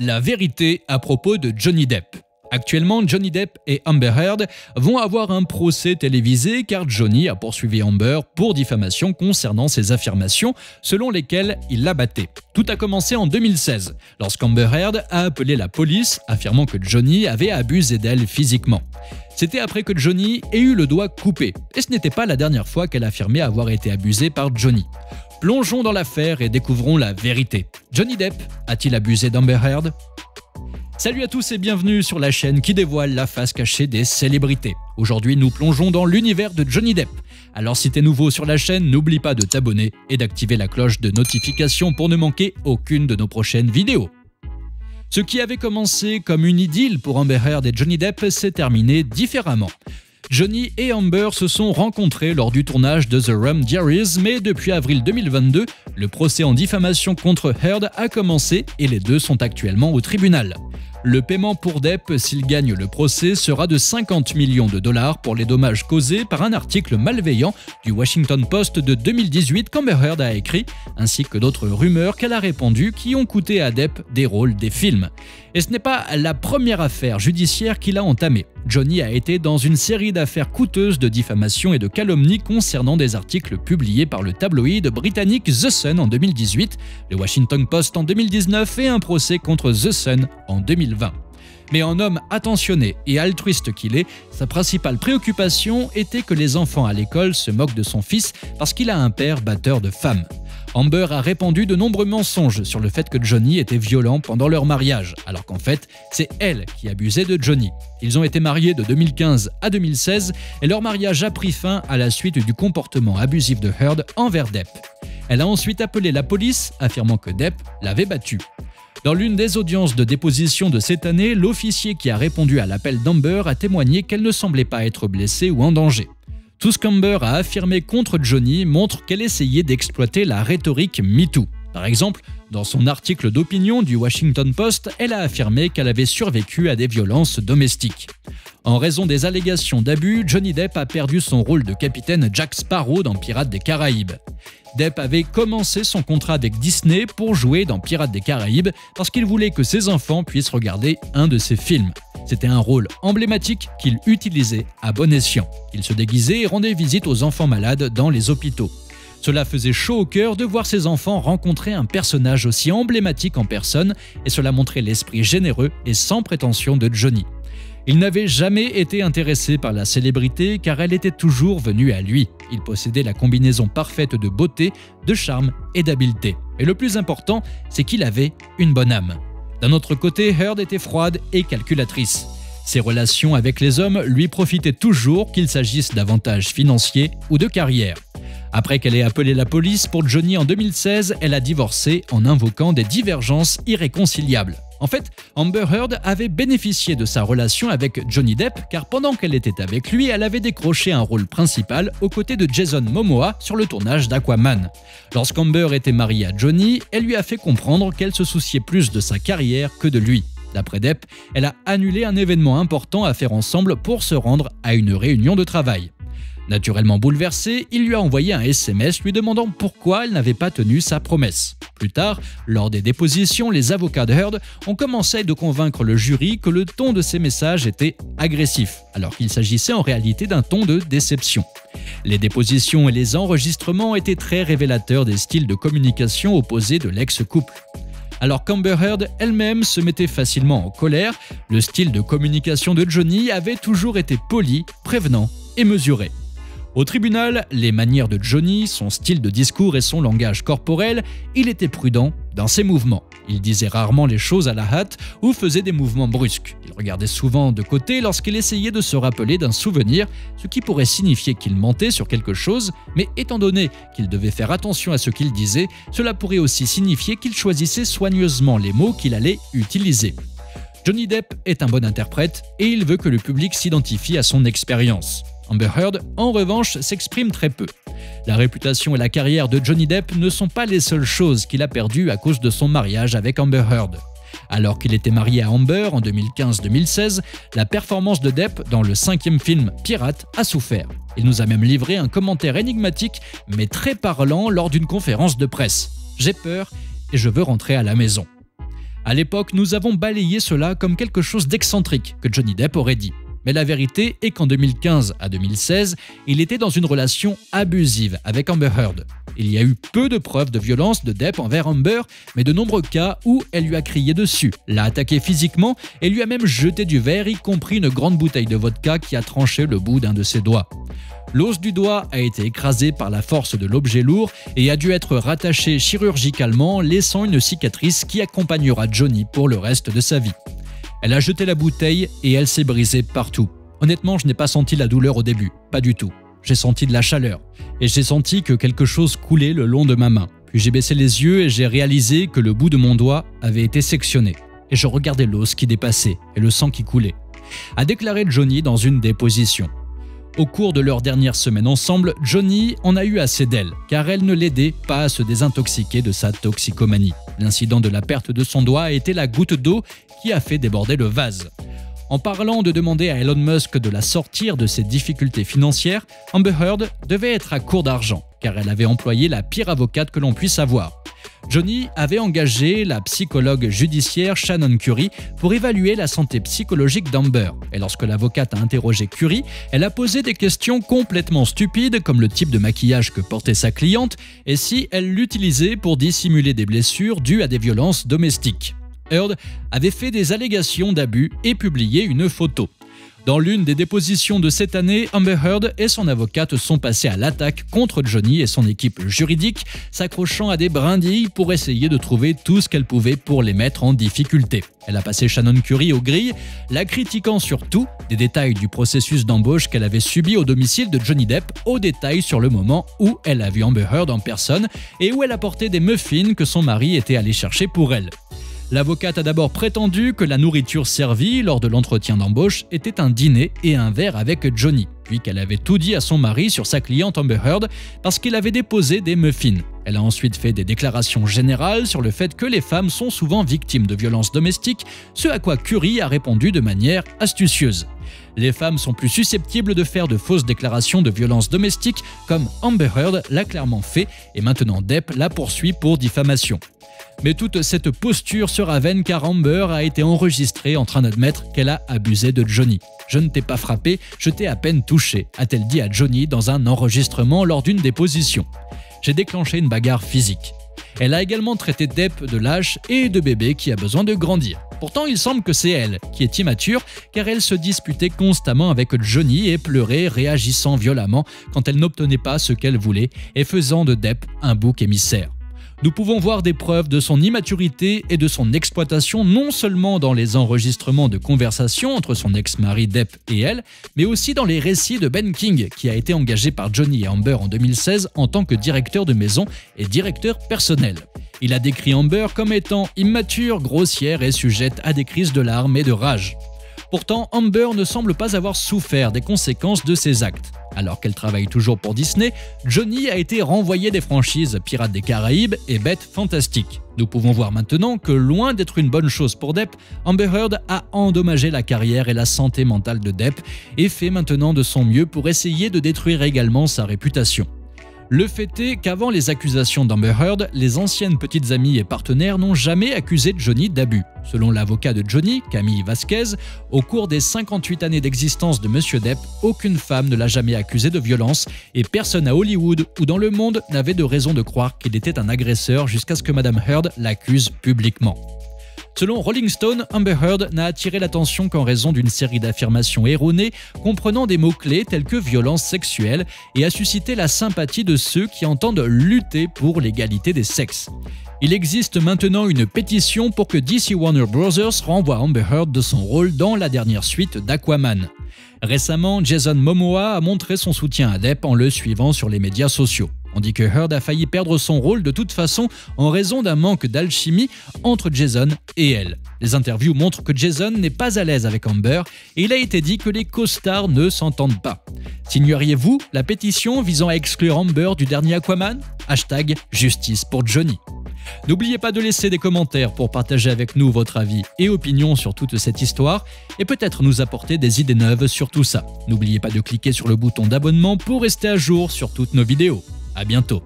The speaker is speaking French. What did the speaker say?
La vérité à propos de Johnny Depp. Actuellement, Johnny Depp et Amber Heard vont avoir un procès télévisé car Johnny a poursuivi Amber pour diffamation concernant ses affirmations selon lesquelles il la battait. Tout a commencé en 2016, lorsqu'Amber Heard a appelé la police affirmant que Johnny avait abusé d'elle physiquement. C'était après que Johnny ait eu le doigt coupé, et ce n'était pas la dernière fois qu'elle affirmait avoir été abusée par Johnny. Plongeons dans l'affaire et découvrons la vérité. Johnny Depp a-t-il abusé d'Amber Heard ? Salut à tous et bienvenue sur la chaîne qui dévoile la face cachée des célébrités. Aujourd'hui, nous plongeons dans l'univers de Johnny Depp. Alors si t'es nouveau sur la chaîne, n'oublie pas de t'abonner et d'activer la cloche de notification pour ne manquer aucune de nos prochaines vidéos. Ce qui avait commencé comme une idylle pour Amber Heard et Johnny Depp s'est terminé différemment. Johnny et Amber se sont rencontrés lors du tournage de The Rum Diaries, mais depuis avril 2022, le procès en diffamation contre Heard a commencé et les deux sont actuellement au tribunal. Le paiement pour Depp, s'il gagne le procès, sera de 50 millions de dollars pour les dommages causés par un article malveillant du Washington Post de 2018 qu'Amber Heard a écrit, ainsi que d'autres rumeurs qu'elle a répandues qui ont coûté à Depp des rôles des films. Et ce n'est pas la première affaire judiciaire qu'il a entamée. Johnny a été dans une série d'affaires coûteuses de diffamation et de calomnie concernant des articles publiés par le tabloïd britannique The Sun en 2018, le Washington Post en 2019 et un procès contre The Sun en 2020. Mais en homme attentionné et altruiste qu'il est, sa principale préoccupation était que les enfants à l'école se moquent de son fils parce qu'il a un père batteur de femmes. Amber a répandu de nombreux mensonges sur le fait que Johnny était violent pendant leur mariage, alors qu'en fait, c'est elle qui abusait de Johnny. Ils ont été mariés de 2015 à 2016 et leur mariage a pris fin à la suite du comportement abusif de Heard envers Depp. Elle a ensuite appelé la police, affirmant que Depp l'avait battue. Dans l'une des audiences de déposition de cette année, l'officier qui a répondu à l'appel d'Amber a témoigné qu'elle ne semblait pas être blessée ou en danger. Tout ce qu'Amber a affirmé contre Johnny montre qu'elle essayait d'exploiter la rhétorique MeToo. Par exemple, dans son article d'opinion du Washington Post, elle a affirmé qu'elle avait survécu à des violences domestiques. En raison des allégations d'abus, Johnny Depp a perdu son rôle de capitaine Jack Sparrow dans Pirates des Caraïbes. Depp avait commencé son contrat avec Disney pour jouer dans Pirates des Caraïbes parce qu'il voulait que ses enfants puissent regarder un de ses films. C'était un rôle emblématique qu'il utilisait à bon escient. Il se déguisait et rendait visite aux enfants malades dans les hôpitaux. Cela faisait chaud au cœur de voir ses enfants rencontrer un personnage aussi emblématique en personne et cela montrait l'esprit généreux et sans prétention de Johnny. Il n'avait jamais été intéressé par la célébrité car elle était toujours venue à lui. Il possédait la combinaison parfaite de beauté, de charme et d'habileté. Et le plus important, c'est qu'il avait une bonne âme. D'un autre côté, Heard était froide et calculatrice. Ses relations avec les hommes lui profitaient toujours qu'il s'agisse d'avantages financiers ou de carrière. Après qu'elle ait appelé la police pour Johnny en 2016, elle a divorcé en invoquant des divergences irréconciliables. En fait, Amber Heard avait bénéficié de sa relation avec Johnny Depp car pendant qu'elle était avec lui, elle avait décroché un rôle principal aux côtés de Jason Momoa sur le tournage d'Aquaman. Lorsqu'Amber était mariée à Johnny, elle lui a fait comprendre qu'elle se souciait plus de sa carrière que de lui. D'après Depp, elle a annulé un événement important à faire ensemble pour se rendre à une réunion de travail. Naturellement bouleversé, il lui a envoyé un SMS lui demandant pourquoi elle n'avait pas tenu sa promesse. Plus tard, lors des dépositions, les avocats de Heard ont commencé de convaincre le jury que le ton de ses messages était agressif, alors qu'il s'agissait en réalité d'un ton de déception. Les dépositions et les enregistrements étaient très révélateurs des styles de communication opposés de l'ex-couple. Alors qu'Amber Heard elle-même se mettait facilement en colère, le style de communication de Johnny avait toujours été poli, prévenant et mesuré. Au tribunal, les manières de Johnny, son style de discours et son langage corporel, il était prudent dans ses mouvements. Il disait rarement les choses à la hâte ou faisait des mouvements brusques. Il regardait souvent de côté lorsqu'il essayait de se rappeler d'un souvenir, ce qui pourrait signifier qu'il mentait sur quelque chose, mais étant donné qu'il devait faire attention à ce qu'il disait, cela pourrait aussi signifier qu'il choisissait soigneusement les mots qu'il allait utiliser. Johnny Depp est un bon interprète et il veut que le public s'identifie à son expérience. Amber Heard, en revanche, s'exprime très peu. La réputation et la carrière de Johnny Depp ne sont pas les seules choses qu'il a perdues à cause de son mariage avec Amber Heard. Alors qu'il était marié à Amber en 2015-2016, la performance de Depp dans le 5e film Pirates a souffert. Il nous a même livré un commentaire énigmatique mais très parlant lors d'une conférence de presse. « J'ai peur et je veux rentrer à la maison ». À l'époque, nous avons balayé cela comme quelque chose d'excentrique que Johnny Depp aurait dit. Mais la vérité est qu'en 2015 à 2016, il était dans une relation abusive avec Amber Heard. Il y a eu peu de preuves de violence de Depp envers Amber, mais de nombreux cas où elle lui a crié dessus, l'a attaqué physiquement et lui a même jeté du verre, y compris une grande bouteille de vodka qui a tranché le bout d'un de ses doigts. L'os du doigt a été écrasé par la force de l'objet lourd et a dû être rattaché chirurgicalement, laissant une cicatrice qui accompagnera Johnny pour le reste de sa vie. Elle a jeté la bouteille et elle s'est brisée partout. Honnêtement, je n'ai pas senti la douleur au début, pas du tout. J'ai senti de la chaleur et j'ai senti que quelque chose coulait le long de ma main. Puis j'ai baissé les yeux et j'ai réalisé que le bout de mon doigt avait été sectionné. Et je regardais l'os qui dépassait et le sang qui coulait, a déclaré Johnny dans une déposition. Au cours de leur dernière semaine ensemble, Johnny en a eu assez d'elle, car elle ne l'aidait pas à se désintoxiquer de sa toxicomanie. L'incident de la perte de son doigt a été la goutte d'eau qui a fait déborder le vase. En parlant de demander à Elon Musk de la sortir de ses difficultés financières, Amber Heard devait être à court d'argent, car elle avait employé la pire avocate que l'on puisse avoir. Johnny avait engagé la psychologue judiciaire Shannon Curry pour évaluer la santé psychologique d'Amber. Et lorsque l'avocate a interrogé Curry, elle a posé des questions complètement stupides comme le type de maquillage que portait sa cliente et si elle l'utilisait pour dissimuler des blessures dues à des violences domestiques. Heard avait fait des allégations d'abus et publié une photo. Dans l'une des dépositions de cette année, Amber Heard et son avocate sont passés à l'attaque contre Johnny et son équipe juridique, s'accrochant à des brindilles pour essayer de trouver tout ce qu'elle pouvait pour les mettre en difficulté. Elle a passé Shannon Curry aux grilles, la critiquant surtout des détails du processus d'embauche qu'elle avait subi au domicile de Johnny Depp, aux détails sur le moment où elle a vu Amber Heard en personne et où elle apportait des muffins que son mari était allé chercher pour elle. L'avocate a d'abord prétendu que la nourriture servie lors de l'entretien d'embauche était un dîner et un verre avec Johnny, puis qu'elle avait tout dit à son mari sur sa cliente Amber Heard parce qu'il avait déposé des muffins. Elle a ensuite fait des déclarations générales sur le fait que les femmes sont souvent victimes de violences domestiques, ce à quoi Curry a répondu de manière astucieuse. Les femmes sont plus susceptibles de faire de fausses déclarations de violences domestiques, comme Amber Heard l'a clairement fait, et maintenant Depp la poursuit pour diffamation. Mais toute cette posture sera vaine car Amber a été enregistrée en train d'admettre qu'elle a abusé de Johnny. « Je ne t'ai pas frappé, je t'ai à peine touché », a-t-elle dit à Johnny dans un enregistrement lors d'une déposition. « J'ai déclenché une bagarre physique ». Elle a également traité Depp de lâche et de bébé qui a besoin de grandir. Pourtant, il semble que c'est elle qui est immature car elle se disputait constamment avec Johnny et pleurait, réagissant violemment quand elle n'obtenait pas ce qu'elle voulait et faisant de Depp un bouc émissaire. Nous pouvons voir des preuves de son immaturité et de son exploitation non seulement dans les enregistrements de conversations entre son ex-mari Depp et elle, mais aussi dans les récits de Ben King, qui a été engagé par Johnny et Amber en 2016 en tant que directeur de maison et directeur personnel. Il a décrit Amber comme étant immature, grossière et sujette à des crises de larmes et de rage. Pourtant, Amber ne semble pas avoir souffert des conséquences de ses actes. Alors qu'elle travaille toujours pour Disney, Johnny a été renvoyé des franchises Pirates des Caraïbes et Bêtes Fantastiques. Nous pouvons voir maintenant que, loin d'être une bonne chose pour Depp, Amber Heard a endommagé la carrière et la santé mentale de Depp et fait maintenant de son mieux pour essayer de détruire également sa réputation. Le fait est qu'avant les accusations d'Amber Heard, les anciennes petites amies et partenaires n'ont jamais accusé Johnny d'abus. Selon l'avocat de Johnny, Camille Vasquez, au cours des 58 années d'existence de Monsieur Depp, aucune femme ne l'a jamais accusé de violence et personne à Hollywood ou dans le monde n'avait de raison de croire qu'il était un agresseur jusqu'à ce que Madame Heard l'accuse publiquement. Selon Rolling Stone, Amber Heard n'a attiré l'attention qu'en raison d'une série d'affirmations erronées comprenant des mots-clés tels que violence sexuelle et a suscité la sympathie de ceux qui entendent lutter pour l'égalité des sexes. Il existe maintenant une pétition pour que DC Warner Bros. Renvoie Amber Heard de son rôle dans la dernière suite d'Aquaman. Récemment, Jason Momoa a montré son soutien à Depp en le suivant sur les médias sociaux. On dit que Heard a failli perdre son rôle de toute façon en raison d'un manque d'alchimie entre Jason et elle. Les interviews montrent que Jason n'est pas à l'aise avec Amber et il a été dit que les co-stars ne s'entendent pas. Signeriez-vous la pétition visant à exclure Amber du dernier Aquaman ? #Justice pour Johnny. N'oubliez pas de laisser des commentaires pour partager avec nous votre avis et opinion sur toute cette histoire et peut-être nous apporter des idées neuves sur tout ça. N'oubliez pas de cliquer sur le bouton d'abonnement pour rester à jour sur toutes nos vidéos. À bientôt.